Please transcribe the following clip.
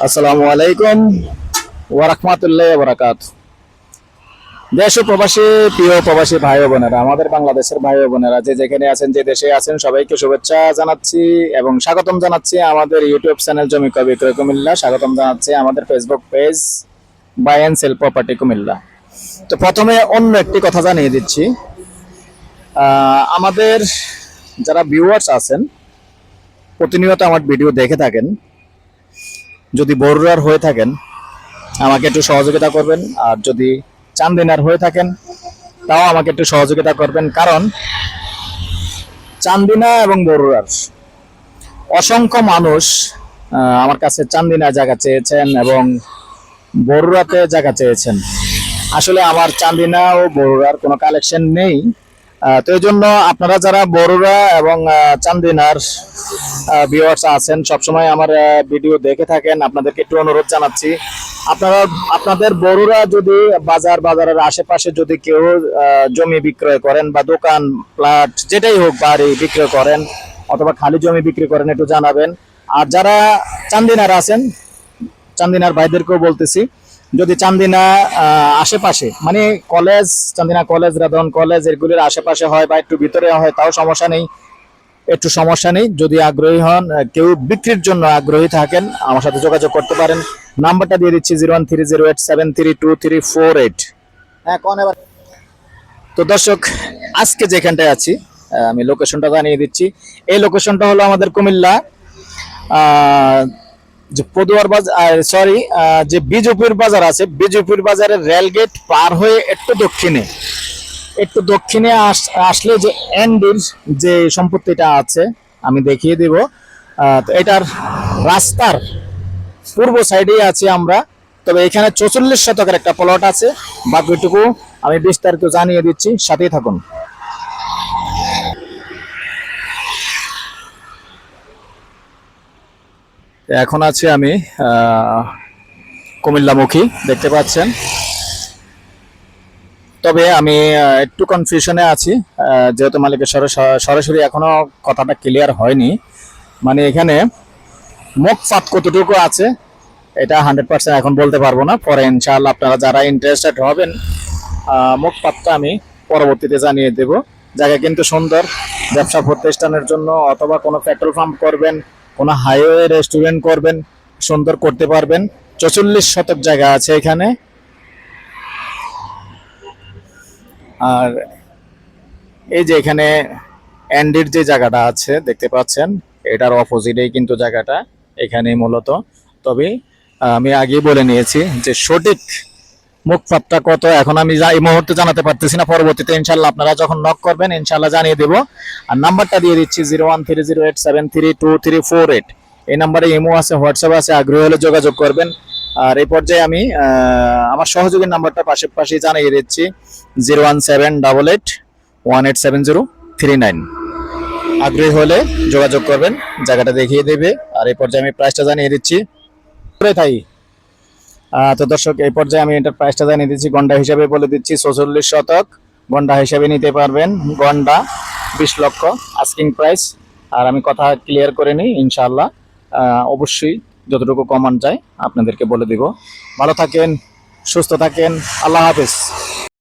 আসসালামু আলাইকুম ওয়া রাহমাতুল্লাহি ওয়া বারাকাতুহু। দেশ ও প্রবাসী প্রিয় প্রবাসী ভাই ও বোনেরা, আমাদের বাংলাদেশের ভাই ও বোনেরা যে যেখানে আছেন, যে দেশে আছেন, সবাইকে শুভেচ্ছা জানাচ্ছি এবং স্বাগতম জানাচ্ছি আমাদের ইউটিউব চ্যানেল জমি ক্রয় বিক্রয় কুমিল্লা। স্বাগতম জানাচ্ছি আমাদের Facebook page buy and sell property Comilla. তো প্রথমে অন্য একটি কথা জানিয়ে দিচ্ছি, আমাদের যারা ভিউয়ার্স আছেন, প্রতিনিয়ত আমার ভিডিও দেখে থাকেন, যদি বড়ুয়ার হয়ে থাকেন আমাকে একটু সহযোগিতা করবেন, আর যদি চান্দিনার হয়ে থাকেন তাও আমাকে একটু সহযোগিতা করবেন। কারণ চান্দিনা এবং বড়ুয়ার অসংখ্য মানুষ আমার কাছে চান্দিনা জায়গা চেয়েছেন এবং বড়ুয়াতে জায়গা চেয়েছেন। আসলে আমার চান্দিনা ও বড়ুয়ার কোনো কালেকশন নেই। তো এই জন্য আপনারা যারা বড়ুয়া এবং চান্দিনার ভিউয়ার্স আছেন, সবসময় আমার ভিডিও দেখে থাকেন, আপনাদেরকে একটু অনুরোধ জানাচ্ছি, আপনারা আপনাদের বড়ুয়া যদি বাজারের আশেপাশে যদি কেউ জমি বিক্রয় করেন বা দোকান প্লট যেটাই হোক বাড়ি বিক্রয় করেন অথবা খালি জমি বিক্রি করেন একটু জানাবেন। আর যারা চান্দিনার আছেন, চান্দিনার ভাইদেরকেও বলতেছি, যদি চান্দিনা আশেপাশে মানে কলেজ, চান্দিনা কলেজ, রাধন কলেজ এগুলির আশেপাশে হয় বা একটু ভিতরে হয় তাও সমস্যা নেই, একটু সমস্যা নেই। যদি আগ্রহী হন, কেউ বিক্রির জন্য আগ্রহী থাকেন, আমার সাথে যোগাযোগ করতে পারেন। নাম্বারটা দিয়ে দিচ্ছি 013087324348। হ্যাঁ, কোন এবার। তো দর্শক, আজকে যেখানটায় আছি আমি লোকেশনটা জানিয়ে দিচ্ছি। এই লোকেশনটা হলো আমাদের কুমিল্লা যে পদুয়ার বাজার, সরি, যে বিজুপুর বাজার আছে, বিজুপুর বাজারের রেলগেট পার হয়ে একটু দক্ষিণে আসলে যে এন্ডির যে সম্পত্তিটা আছে আমি দেখিয়ে দিব। তো এটার রাস্তার পূর্ব সাইডেই আছি আমরা। তবে এখানে 44 শতকের একটা প্লট আছে, বাকিটুকু আমি বিস্তারিত জানিয়ে দিচ্ছি, সাথেই থাকুন। এখন আছি আমি কুমিল্লামুখী, দেখতে পাচ্ছেন। তবে আমি একটু কনফিউশনে আছি, যেহেতু মালিকের সরাসরি এখনো কথাটা ক্লিয়ার হয়নি। মানে এখানে মুখপাত কতটুকু আছে এটা 100% এখন বলতে পারবো না, পরে ইনশাআল্লাহ আপনারা যারা ইন্টারেস্টেড হবেন মুখপাতটা আমি পরবর্তীতে জানিয়ে দেব। জায়গা কিন্তু সুন্দর, ব্যবসা প্রতিষ্ঠানের জন্য অথবা কোনো পেট্রোল পাম্প করবেন, কোনো হাইওয়ে রেস্টুরেন্ট করবেন, সুন্দর করতে পারবেন। 44 শতক জায়গা আছে এখানে। আর এই যে এখানে এন্ডির যে জায়গাটা আছে দেখতে পাচ্ছেন, এটার অপোজিটেই কিন্তু জায়গাটা এখানে মূলত। তবে আমি আগেই বলে নিয়েছি যে সঠিক মুখপাতটা কত এখন আমি এই মুহূর্তে জানাতে পারতেছি না, পরবর্তীতে ইনশাল্লাহ আপনারা যখন নক করবেন ইনশাল্লাহ জানিয়ে দেব। আর নাম্বারটা দিয়ে দিচ্ছি 013087324348। এই নাম্বারে ইমো আছে, হোয়াটসঅ্যাপ আছে, আগ্রহী হলে যোগাযোগ করবেন। আর এই পর্যায়ে আমি আমার সহযোগীর নাম্বারটা পাশাপাশি জানিয়ে দিচ্ছি 01788187039। আগ্রহী হলে যোগাযোগ করবেন, জায়গাটা দেখিয়ে দেবে। আর এই পর্যায়ে আমি প্রাইসটা জানিয়ে দিচ্ছি। তাই তো দর্শক, এই পর্যায়ে আমি এটার প্রাইসটা জানিয়ে দিচ্ছি, গন্ডা হিসাবে বলে দিচ্ছি 44 শতক, গন্ডা হিসাবে নিতে পারবেন, গন্ডা 20 লক্ষ আস্কিং প্রাইস। আর আমি কথা ক্লিয়ার করে নিই, ইনশাআল্লাহ অবশ্যই যতটুকু কমান যায় আপনাদেরকে বলে দিব। ভালো থাকেন, সুস্থ থাকেন, আল্লাহ হাফেজ।